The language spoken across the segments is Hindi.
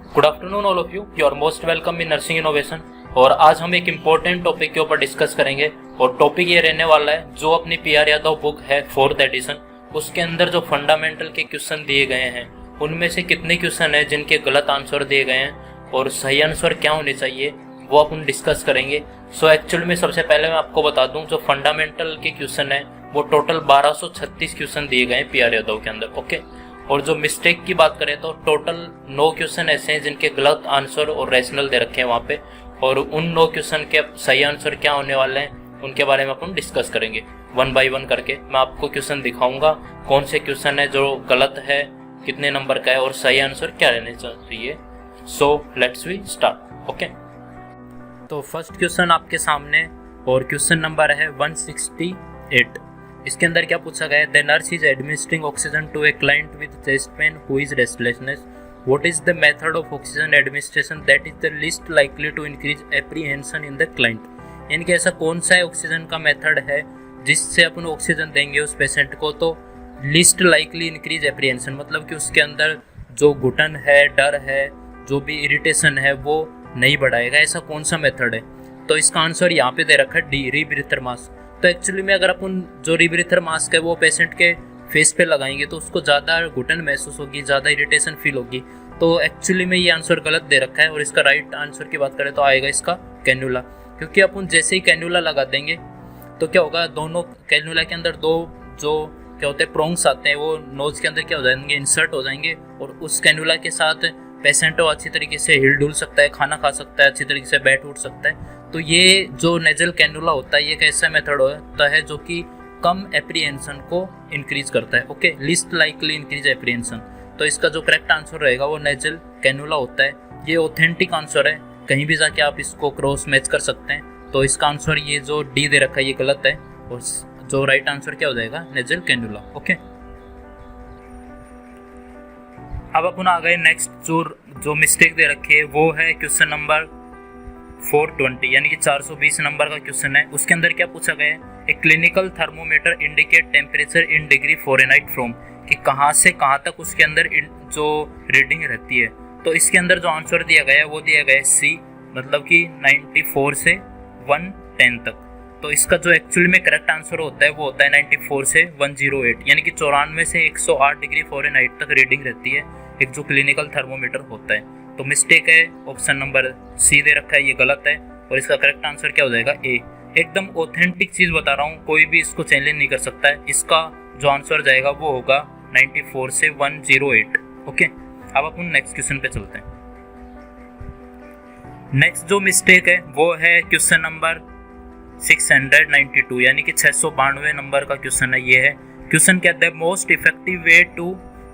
Good afternoon all of you are most welcome in nursing innovation. और आज हम एक इम्पोर्टेंट टॉपिक के ऊपर डिस्कस करेंगे और टॉपिक ये रहने वाला है जो अपनी पीआर यादव बुक है 4th एडिशन, उसके अंदर जो फंडामेंटल के क्वेश्चन दिए गए हैं उनमें से कितने क्वेश्चन हैं जिनके गलत आंसर दिए गए हैं और सही आंसर क्या होने चाहिए वो अपन डिस्कस करेंगे। सो एक्चुअल में सबसे पहले मैं आपको बता दूं जो फंडामेंटल के क्वेश्चन है वो टोटल 1236 क्वेश्चन दिए गए हैं पीआर यादव के अंदर। ओके, और जो मिस्टेक की बात करें तो टोटल 9 क्वेश्चन ऐसे हैं जिनके गलत आंसर और रैशनल दे रखे हैं वहाँ पे, और उन 9 क्वेश्चन के सही आंसर क्या होने वाले हैं उनके बारे में अपन डिस्कस करेंगे वन बाय वन करके। मैं आपको क्वेश्चन दिखाऊंगा कौन से क्वेश्चन है जो गलत है, कितने नंबर का है और सही आंसर क्या रहने चाहिए। So let's we start. Okay, तो फर्स्ट क्वेश्चन आपके सामने और क्वेश्चन नंबर है 168। इसके अंदर क्या पूछा गया है, the nurse is administering oxygen to a client with chest pain who is restlessness, what is the method of oxygen administration that is the least likely to increase apprehension in the client. यानी कि ऐसा कौन सा ऑक्सीजन का मेथड है जिससे अपन ऑक्सीजन देंगे उस पेशेंट को तो लीस्ट लाइकली इंक्रीज एप्रीहेंशन, मतलब कि उसके अंदर जो घुटन है, डर है, जो भी इरिटेशन है वो नहीं बढ़ाएगा। ऐसा कौन सा मेथड है? तो इसका आंसर यहाँ पे दे रखा है डी, रीब्रीथर मास्क। तो एक्चुअली में अगर अपन जो रीब्रीथर मास्क है वो पेशेंट के फेस पे लगाएंगे तो उसको ज़्यादा घुटन महसूस होगी, ज़्यादा इरिटेशन फील होगी। तो एक्चुअली में ये आंसर गलत दे रखा है और इसका राइट आंसर की बात करें तो आएगा इसका कैन्यूला, क्योंकि अपन जैसे ही कैन्यूला लगा देंगे तो क्या होगा, दोनों कैन्यूला के अंदर दो जो क्या होते हैं प्रोंग्स आते हैं वो नोज के अंदर क्या हो जाएंगे, इंसर्ट हो जाएंगे, और उस कैन्यूला के साथ पेशेंट अच्छी तरीके से हिल डुल सकता है, खाना खा सकता है, अच्छी तरीके से बैठ उठ सकता है। तो ये जो नेजल कैन्यूला होता है ये एक ऐसा मेथड होता है जो कि कम एप्रीहेंशन को इंक्रीज करता है। Okay, least likely increase apprehension. तो इसका जो करेक्ट आंसर रहेगा वो नेजल कैन्यूला होता है। ये ऑथेंटिक आंसर है, कहीं भी जाके आप इसको क्रॉस मैच कर सकते हैं। तो इसका आंसर ये जो डी दे रखा है ये गलत है और जो राइट आंसर क्या हो जाएगा, नेजल कैन्यूला। ओके, अब अपन आ गए नेक्स्ट जो मिस्टेक दे रखी है वो है क्वेश्चन नंबर 420, यानी कि 420 नंबर का क्वेश्चन है। उसके अंदर क्या पूछा गया है, a clinical thermometer indicate temperature in degree Fahrenheit from, कि कहाँ से कहाँ तक उसके अंदर जो रीडिंग रहती है। तो इसके अंदर जो आंसर दिया गया है वो दिया गया है सी, मतलब कि 94 से 110 तक। तो इसका जो एक्चुअली में करेक्ट आंसर होता है वो होता है 94 से 108, यानी कि 94 से 108 डिग्री फ़ारेनहाइट तक रीडिंग रहती है एक जो क्लिनिकल थर्मोमीटर होता है। तो मिस्टेक है, ऑप्शन नंबर सी दे रखा है ये गलत है और इसका करेक्ट आंसर क्या हो जाएगा, ए। एकदम ऑथेंटिक चीज़ बता रहा हूँ, कोई भी इसको चैलेंज नहीं कर सकता है। इसका जो आंसर जाएगा वो होगा 94 से 108। ओके, अब अपन नेक्स्ट क्वेश्चन पे चलते हैं। नेक्स्ट जो मिस्टेक है वो है क्वेश्चन नंबर 692, यानी कि 692 नंबर का क्वेश्चन है। ये है क्वेश्चन क्या, the most effective way to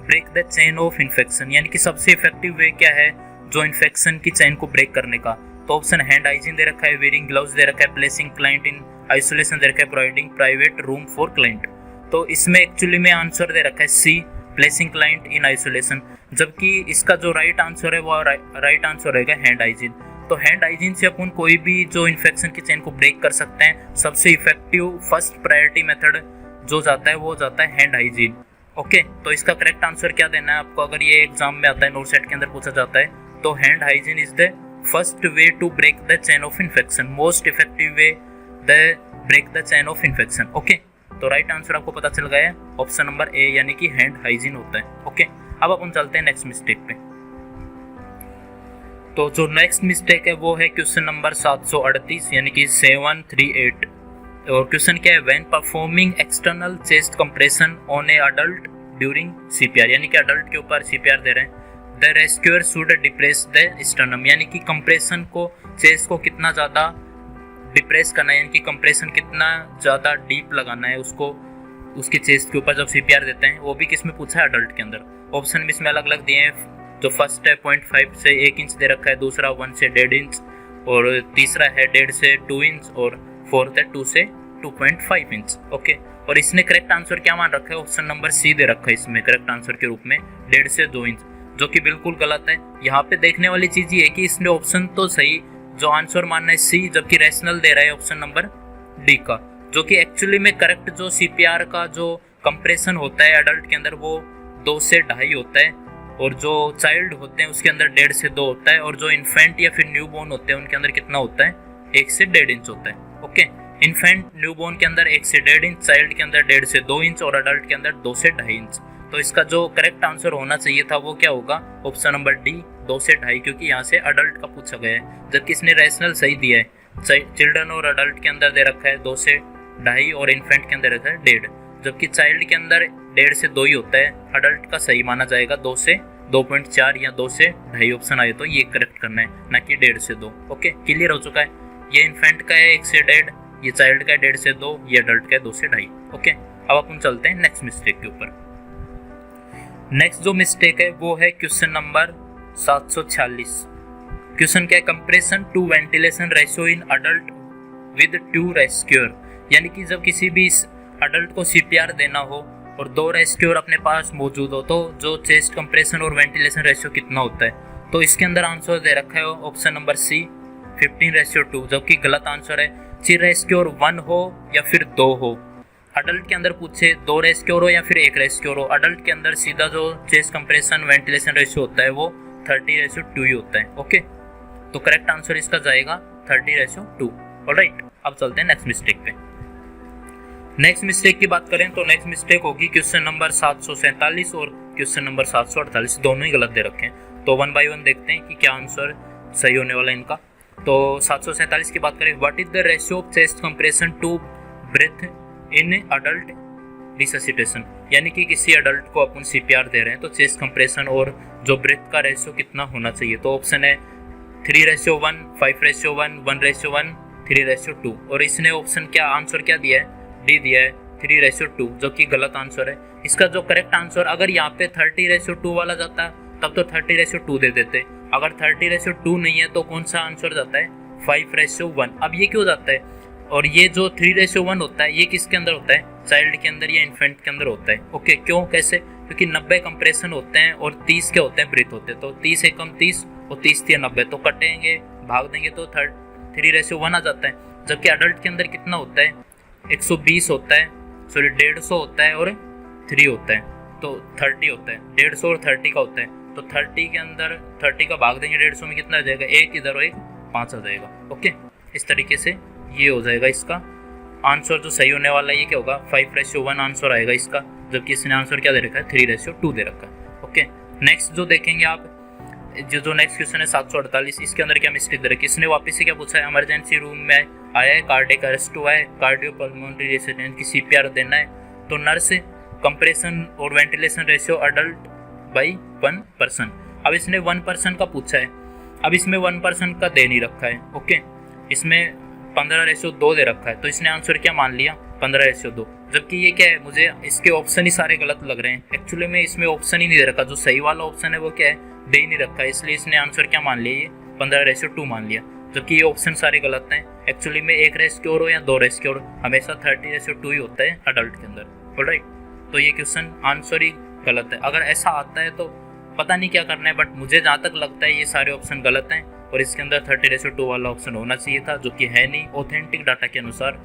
break the chain of infection, यानी कि सबसे इफेक्टिव वे क्या है जो इन्फेक्शन की चेन को ब्रेक करने का। तो ऑप्शन हैंड हाइजीन दे रखा है, वेयरिंग ग्लव्स दे रखा है, प्लेसिंग क्लाइंट इन आइसोलेशन दे रखा है, providing private room for client. तो इसमें एक्चुअली में आंसर दे रखा है सी, प्लेसिंग क्लाइंट इन आइसोलेशन, जबकि इसका जो राइट आंसर है वो राइट आंसर रहेगा हैंड हाइजीन। तो हैंड हाइजीन से अपन कोई भी जो इन्फेक्शन की चेन को ब्रेक कर सकते हैं। सबसे इफेक्टिव फर्स्ट प्रायोरिटी मेथड जो जाता है वो जाता है हैंड हाइजीन। ओके, तो इसका करेक्ट आंसर क्या देना है आपको, अगर ये एग्जाम में आता है, नोट सेट के अंदर पूछा जाता है, तो hand hygiene is the first way to break the chain of infection, most effective way the break the chain of infection. Okay, तो राइट आंसर आपको पता चल गया है ऑप्शन नंबर ए, यानी कि हैंड हाइजीन होता है। ओके, अब अपन चलते हैं नेक्स्ट मिस्टेक पे। तो जो नेक्स्ट मिस्टेक है वो है क्वेश्चन नंबर 738, यानी कि 738। और क्वेश्चन क्या है, when performing external chest compression on A adult during CPR, यानी कि अडल्ट के ऊपर सीपीआर दे रहे हैं, the rescuer should depress the sternum, यानी कि कंप्रेशन को चेस्ट को कितना ज़्यादा डिप्रेस करना है, यानी कि कंप्रेशन कितना ज़्यादा डीप लगाना है उसको उसके चेस्ट के ऊपर जब सीपीआर देते हैं। वो भी किस में पूछा है, अडल्ट के अंदर। ऑप्शन भी इसमें अलग अलग दिए हैं, जो फर्स्ट है 0.5 से 1 इंच दे रखा है, दूसरा 1 से 1.5 इंच, और तीसरा है 1.5 से 2 इंच, और फोर्थ है 2 से 2.5 इंच। ओके, और इसने करेक्ट आंसर क्या मान रखा है, ऑप्शन नंबर सी दे रखा है इसमें करेक्ट आंसर के रूप में 1.5 से 2 इंच, जो कि बिल्कुल गलत है। यहाँ पे देखने वाली चीज़ ये है कि इसने ऑप्शन तो सही जो आंसर मानना है सी, जबकि रैशनल दे रहा है ऑप्शन नंबर डी का, जो कि एक्चुअली में करेक्ट जो सीपीआर का जो कंप्रेशन होता है अडल्ट के अंदर वो 2 से 2.5 होता है, और जो चाइल्ड होते हैं उसके अंदर 1.5 से 2 होता है, और जो इन्फेंट या फिर न्यू बोर्न होते हैं उनके अंदर कितना होता है, 1 से 1.5 इंच होता है। ओके, इन्फेंट न्यू बोर्न के अंदर 1 से 1.5 इंच, चाइल्ड के अंदर 1.5 से 2 इंच और अडल्ट के अंदर 2 से 2.5 इंच। तो इसका जो करेक्ट आंसर होना चाहिए था वो क्या होगा, ऑप्शन नंबर डी 2 से 2.5, क्योंकि यहाँ से अडल्ट का पूछा गया है, जबकि इसने रैशनल सही दिया है। चिल्ड्रन और अडल्ट के अंदर दे रखा है 2 से 2.5 और इन्फेंट के अंदर रखा है 1.5, जबकि चाइल्ड के अंदर 1.5 से 2 ही होता है। अडल्ट का सही माना जाएगा 2 से 2.4 या 2 से 2.5 ऑप्शन आए तो ये करेक्ट करना है, ना कि 1.5 से 2। ओके, क्लियर हो चुका है। ये इन्फेंट का है 1 से 1.5, ये चाइल्ड का है 1.5 से 2, ये अडल्ट का है 2 से 2.5। ओके, अब अपन चलते हैं नेक्स्ट मिस्टेक के ऊपर। नेक्स्ट जो मिस्टेक है वो है क्वेश्चन नंबर 746। क्वेश्चन क्या है, compression to ventilation ratio in adult with 2 rescuer, यानी कि जब किसी भी अडल्ट को सीपीआर देना हो और 2 रेस्क्यूअर अपने पास मौजूद हो तो जो चेस्ट कंप्रेशन और वेंटिलेशन रेशियो कितना होता है। तो इसके अंदर आंसर दे रखा है ऑप्शन नंबर सी 15:2, जबकि गलत आंसर है। ची रेस्क्यूअर 1 हो या फिर 2 हो। अडल्ट के अंदर पूछे 2 रेस्क्यूअर हो या फिर 1 रेस्क्यूअर हो, अडल्ट के अंदर सीधा जो चेस्ट कंप्रेशन वेंटिलेशन रेशियो होता है वो 30:2 ही होता है। ओके, तो करेक्ट आंसर इसका जाएगा 30:2। ऑलराइट, अब चलते हैं नेक्स्ट मिस्टेक पे। नेक्स्ट मिस्टेक की बात करें तो नेक्स्ट मिस्टेक होगी क्वेश्चन नंबर 747 और क्वेश्चन नंबर 748, दोनों ही गलत दे रखे हैं। तो 1 बाय 1 देखते हैं कि क्या आंसर सही होने वाला है इनका। तो 747 की बात करें, what is the ratio of chest compression to breath in adult resuscitation, यानी कि किसी अडल्ट को अपन सीपीआर दे रहे हैं तो चेस्ट कंप्रेशन और जो ब्रेथ का रेशियो कितना होना चाहिए। तो ऑप्शन है 3:1, 5:1, 1:1, 3:2, और इसने ऑप्शन क्या आंसर क्या दिया है, डी दिया है 3:2, जो कि गलत आंसर है। इसका जो करेक्ट आंसर, अगर यहाँ पे 30:2 वाला जाता तब तो 30:2 दे देते, अगर 30:2 नहीं है तो कौन सा आंसर जाता है, 5:1। अब ये क्यों जाता है, और ये जो 3:1 होता है ये किसके अंदर होता है, चाइल्ड के अंदर या इन्फेंट के अंदर होता है। ओके, क्यों, कैसे, क्योंकि 90 कंप्रेशन होते हैं और 30 के होते हैं ब्रीथ होते हैं। तो 30 एकम 30 और 30 3 90, तो कटेंगे भाग देंगे तो 3:1 आ जाता है। जबकि अडल्ट के अंदर कितना होता है, 120 होता है, सॉरी 150 होता है और 3 होता है, तो 30 होता है। 150 और 30 का होता है, तो 30 के अंदर 30 का भाग देंगे 150 में, कितना आ जाएगा, 1 इधर और 1 5 आ जाएगा। ओके, इस तरीके से ये हो जाएगा इसका आंसर जो सही होने वाला है। ये क्या होगा, 5:1 आंसर आएगा इसका, जबकि इसने आंसर क्या दे रखा है, 3:2 दे रखा है। ओके, नेक्स्ट जो देखेंगे आप, जो नेक्स्ट क्वेश्चन है 748, इसके अंदर क्या मिस्टेक दे रखी है। इसने वापस से क्या पूछा है, इमरजेंसी रूम में आया है, कार्डियक अरेस्ट हुआ है, कार्डियोपल्मोनरी रेसिडेंट की सीपीआर देना है, तो नर्स कंप्रेशन और वेंटिलेशन रेशियो अडल्ट बाई 1%। अब इसने 1% का पूछा है, अब इसमें 1% का दे नहीं रखा है। ओके, इसमें 15:2 दे रखा है, तो इसने आंसर क्या मान लिया, 15:2, जबकि ये क्या है, मुझे इसके ऑप्शन ही सारे गलत लग रहे हैं। एक्चुअली में इसमें ऑप्शन ही नहीं दे रखा, जो सही वाला ऑप्शन है वो क्या है, दे ही नहीं रखा है, इसलिए इसने आंसर क्या मान लिया, ये 15:2 मान लिया, जबकि ये ऑप्शन सारे गलत हैं। एक्चुअली में 1 रेस्क्यूअर हो या 2 रेस्क्यूअर, हमेशा 30:2 ही होता है अडल्ट के अंदर। ऑलराइट, तो ये क्वेश्चन आंसर ही गलत है। अगर ऐसा आता है तो पता नहीं क्या करना है, बट मुझे जहाँ तक लगता है ये सारे ऑप्शन गलत हैं और इसके अंदर 30:2 वाला ऑप्शन होना चाहिए था, जो कि है नहीं ऑथेंटिक डाटा के अनुसार।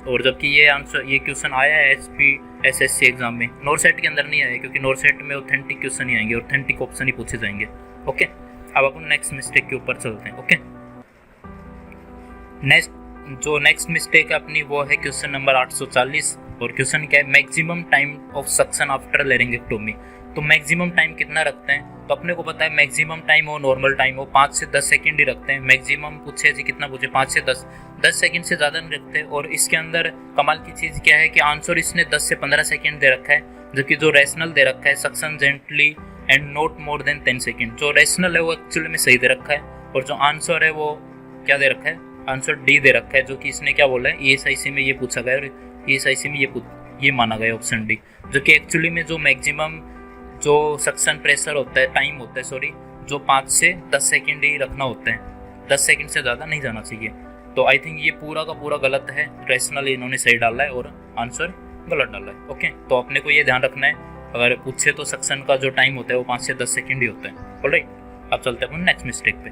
और जबकि ये आंसर, ये क्वेश्चन आया है SPSSC एग्जाम में, नॉरसेट के अंदर नहीं आया, क्योंकि नॉरसेट में ऑथेंटिक क्वेश्चन ही आएंगे, ऑथेंटिक ऑप्शन ही पूछे जाएंगे। ओके, अब अपन नेक्स्ट मिस्टेक के ऊपर चलते हैं। ओके, नेक्स्ट मिस्टेक है अपनी वो है क्वेश्चन नंबर 840, और क्वेश्चन क्या है, maximum time of suction after laryngectomy. तो मैक्सिमम टाइम कितना रखते हैं, तो अपने को पता है मैक्सिमम टाइम हो, नॉर्मल टाइम हो, 5 से 10 सेकंड ही रखते हैं। मैक्सिमम पूछे जी कितना पूछे, 5 से 10 सेकंड से ज़्यादा नहीं रखते। और इसके अंदर कमाल की चीज़ क्या है कि आंसर इसने 10 से 15 सेकंड दे रखा है, जबकि जो रैशनल दे रखा है suction gently and not more than 10 second, जो रैशनल है वो एक्चुअली में सही दे रखा है, और जो आंसर है वो क्या दे रखा है, आंसर डी दे रखा है, जो कि इसने क्या बोला है, ESIC में ये पूछा गया और ESIC में ये माना गया ऑप्शन डी, जो कि एक्चुअली में जो मैक्सिमम जो सक्शन प्रेशर होता है, टाइम होता है सॉरी, जो 5 से 10 सेकंड ही रखना होता है, 10 सेकंड से ज़्यादा नहीं जाना चाहिए। तो आई थिंक ये पूरा का पूरा गलत है, रैशनल इन्होंने सही डाला है और आंसर गलत डाला है। ओके, तो अपने को ये ध्यान रखना है, अगर पूछे तो सक्शन का जो टाइम होता है वो 5 से 10 सेकंड ही होता है। ऑलराइट, अब चलते हैं अपन नेक्स्ट मिस्टेक पे,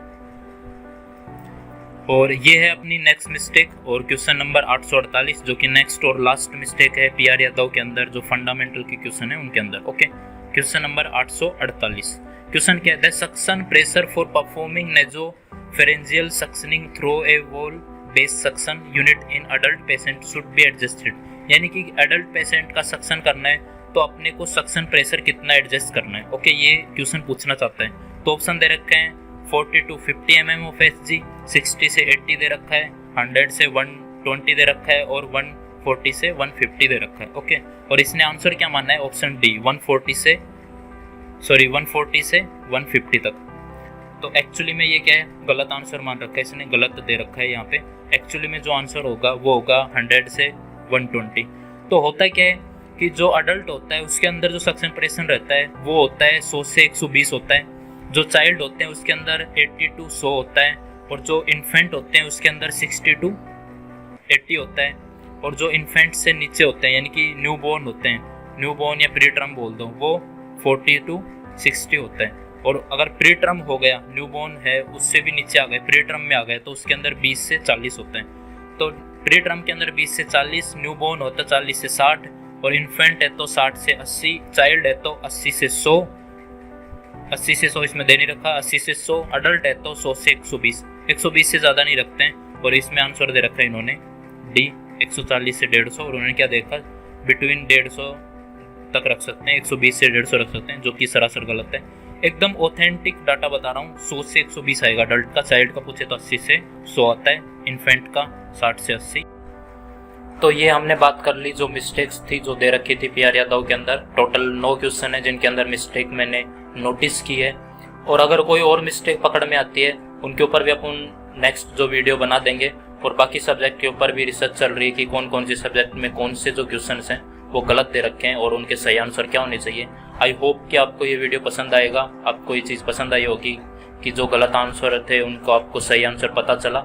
और ये है अपनी नेक्स्ट मिस्टेक और क्वेश्चन नंबर 848, जो कि नेक्स्ट और लास्ट मिस्टेक है PR यादव के अंदर, जो फंडामेंटल के क्वेश्चन है उनके अंदर। ओके, क्वेश्चन नंबर 848, क्वेश्चन क्या है, the suction pressure for performing nasopharyngeal suctioning through a wall based suction unit in adult patient should be adjusted. यानी कि एडल्ट पेशेंट का सक्शन करना है तो अपने को सक्शन प्रेशर कितना एडजस्ट करना है। ओके, ये क्वेश्चन पूछना चाहता है। तो ऑप्शन दे रखे हैं 40 to 50 mm ऑफ Hg, 60 से 80 दे रखा है, 100 से 120 दे रखा है और 140 से 150 दे रखा है। ओके, और इसने आंसर क्या माना है, ऑप्शन डी 140 से 150 तक। तो एक्चुअली में ये क्या है, गलत आंसर मान रखा है इसने, गलत दे रखा है यहाँ पे। एक्चुअली में जो आंसर होगा वो होगा 100 से 120। तो होता क्या है कि जो अडल्ट होता है उसके अंदर जो सक्शन प्रेशर रहता है वो होता है 100 से 120 होता है। जो चाइल्ड होते हैं उसके अंदर 80 to 100 होता है, और जो इन्फेंट होते हैं उसके अंदर 60 to 80 होता है। और जो इन्फेंट से नीचे होते हैं यानी कि न्यू बॉर्न होते हैं, न्यू बॉर्न या प्री टर्म बोल दो, वो 40 to 60 होता है। और अगर प्री टर्म हो गया, न्यू बॉर्न है उससे भी नीचे आ गए, प्री टर्म में आ गए, तो उसके अंदर 20 से 40 होता है। तो प्री टर्म के अंदर 20 से 40, न्यू बॉर्न होता है 40 से 60, और इन्फेंट है तो 60 से 80, चाइल्ड है तो 80 से 100, 80 से 100 इसमें दे नहीं रखा, 80 से 100, अडल्ट है तो 100 से 120, 120 से ज़्यादा नहीं रखते हैं। और इसमें आंसर दे रखा है इन्होंने डी 140 से 150, और उन्होंने क्या देखा, बिटवीन 150 तक रख सकते हैं, 120 से 150 रख सकते हैं, जो कि सरासर गलत है। एकदम ऑथेंटिक डाटा बता रहा हूँ, 100 से 120 आएगा अडल्ट का, चाइल्ड का पूछे तो 80 से 100 आता है, इन्फेंट का 60 से 80। तो ये हमने बात कर ली जो मिस्टेक्स थी जो दे रखी थी पीआर यादव के अंदर। टोटल 9 क्वेश्चन है जिनके अंदर मिस्टेक मैंने नोटिस की है, और अगर कोई और मिस्टेक पकड़ में आती है उनके ऊपर भी अपन नेक्स्ट जो वीडियो बना देंगे। और बाकी सब्जेक्ट के ऊपर भी रिसर्च चल रही है कि कौन कौन से सब्जेक्ट में कौन से जो क्वेश्चन हैं वो गलत दे रखे हैं और उनके सही आंसर क्या होने चाहिए। आई होप कि आपको ये वीडियो पसंद आएगा, आपको ये चीज़ पसंद आई होगी कि जो गलत आंसर थे उनको आपको सही आंसर पता चला।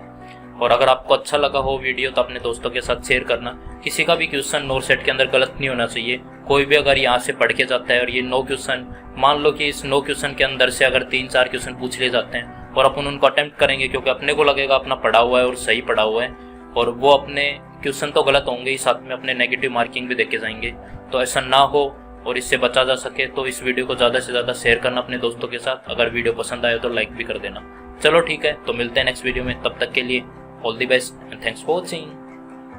और अगर आपको अच्छा लगा हो वीडियो तो अपने दोस्तों के साथ शेयर करना। किसी का भी क्वेश्चन नोट सेट के अंदर गलत नहीं होना चाहिए। कोई भी अगर यहाँ से पढ़ के जाता है और ये 9 क्वेश्चन, मान लो कि इस 9 क्वेश्चन के अंदर से अगर 3-4 क्वेश्चन पूछ ले जाते हैं और अपन उनको अटेम्प्ट करेंगे, क्योंकि अपने को लगेगा अपना पढ़ा हुआ है और सही पढ़ा हुआ है, और वो अपने क्वेश्चन तो गलत होंगे ही, साथ में अपने नेगेटिव मार्किंग भी देके जाएंगे। तो ऐसा ना हो और इससे बचा जा सके तो इस वीडियो को ज़्यादा से ज़्यादा शेयर करना अपने दोस्तों के साथ। अगर वीडियो पसंद आए तो लाइक भी कर देना। चलो ठीक है, तो मिलते हैं नेक्स्ट वीडियो में, तब तक के लिए all the best and thanks for watching.